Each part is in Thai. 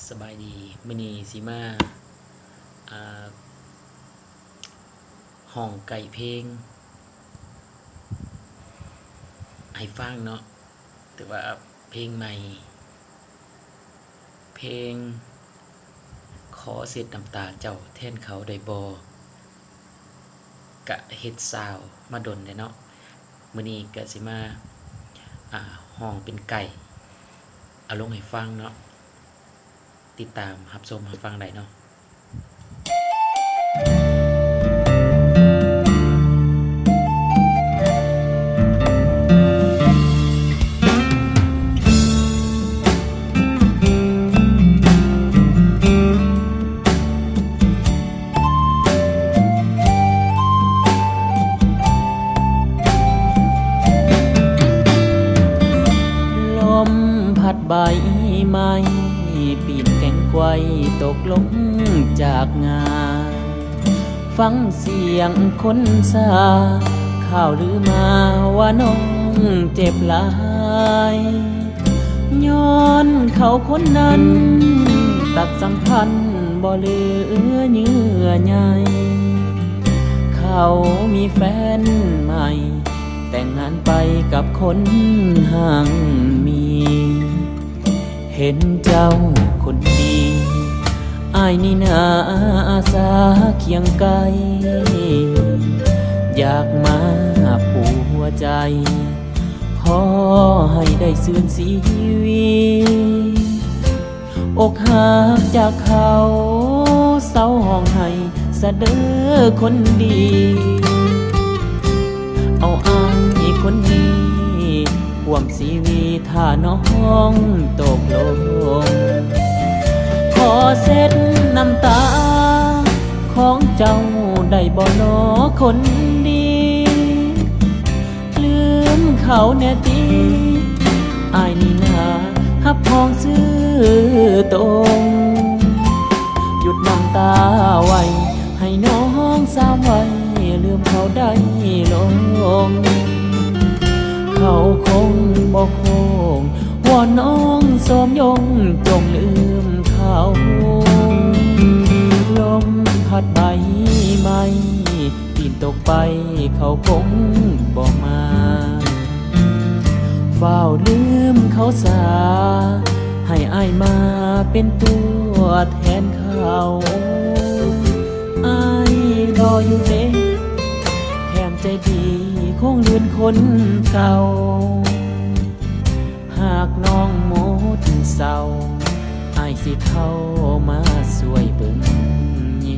สบายดีมื้อนี้สิมาอ่าห้องไก่เพลงให้ฟังเนาะแต่ว่าเพลงใหม่เพลงขอเสร็จน้ำตาเจ้าแทนเขาได้บ่กะเฮ็ดซาวมาดนเด้เนาะมื้อนี้ก็สิมาห้องเป็นไก่เอาลงให้ฟังเนาะติดตามรับชมรับฟังได้เนาะลมพัดใบไม้ปีนแก่งไกวตกลงจากงาฟังเสียงคนสาข่าวลือมาว่าน้องเจ็บหลายย้อนเขาคนนั้นตัดสัมพันธ์บ่เหลือเยื่อใยเขามีแฟนใหม่แต่งงานไปกับคนห่างมีเห็นเจ้าคนดีอ้ายนี่นาอาสาเคียงไกลอยากมาปูหัวใจขอให้ได้ซื่นสีวีอกหักจากเขาเศร้าห้องให้สะเด้อคนดีเอาอ้ายคนนี้ห่วมสีวีถ้าน้องตกลงขอเซ็ดน้ำตาของเจ้าได้บ่นอคนดีลืมเขาแน่ตีอ้ายนี่นาฮับพองซื้อตรงหยุดน้ำตาไว้ให้น้องสาวไว้ลืมเขาได้ลงเขาคงบอกคงว่าน้องสมยงจงลืมเขาลมพัดใบไม้ปีนตกไปเขาคงบอกมาเฝ้าลืมเขาสาให้อ้ายมาเป็นตัวแทนเขาอ้ายรออยู่เด้แถมใจดีคงลืนคนเก่าหากน้องหมดเศร้าอ้ายสิเข้ามาช่วยเบิ่งแย่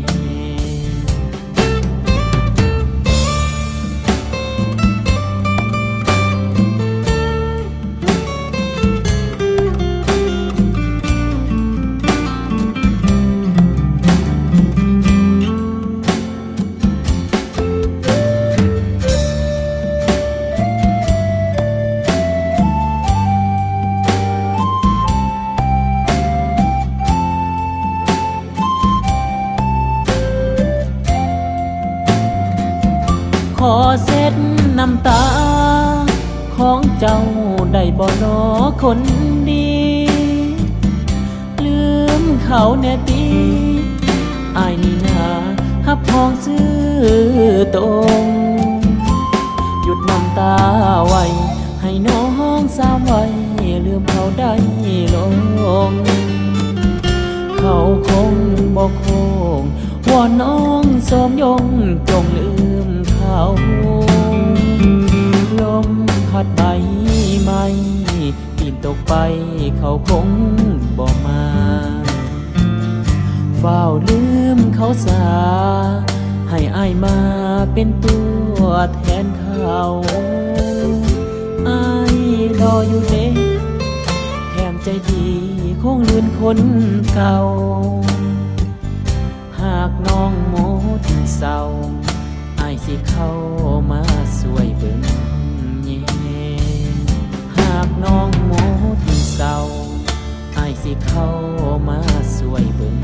ขอเซ็ดน้ำตาของเจ้าได้บ่นอคนดีลืมเขาแน่ตีอ้ายนี่นาฮับพองซื้อตรงหยุดน้ำตาไว้ให้น้องสาวไว้ลืมเขาได้ลงเขาคงบอกคงว่าน้องสมยงจงลืมเขาลมพัดใบไม้ปีนตกไปเขาคงบอกมาเฝ้าลืมเขาสาให้อ้ายมาเป็นตัวแทนเขาอ้ายรออยู่เด้แถมใจดีคงลืนคนเก่าหากน้องหมดเศร้าอ้ายสิเข้ามาช่วยเบิ่งแย่หากน้องหมดเศร้าอ้ายสิเข้ามาช่วยเบิ่ง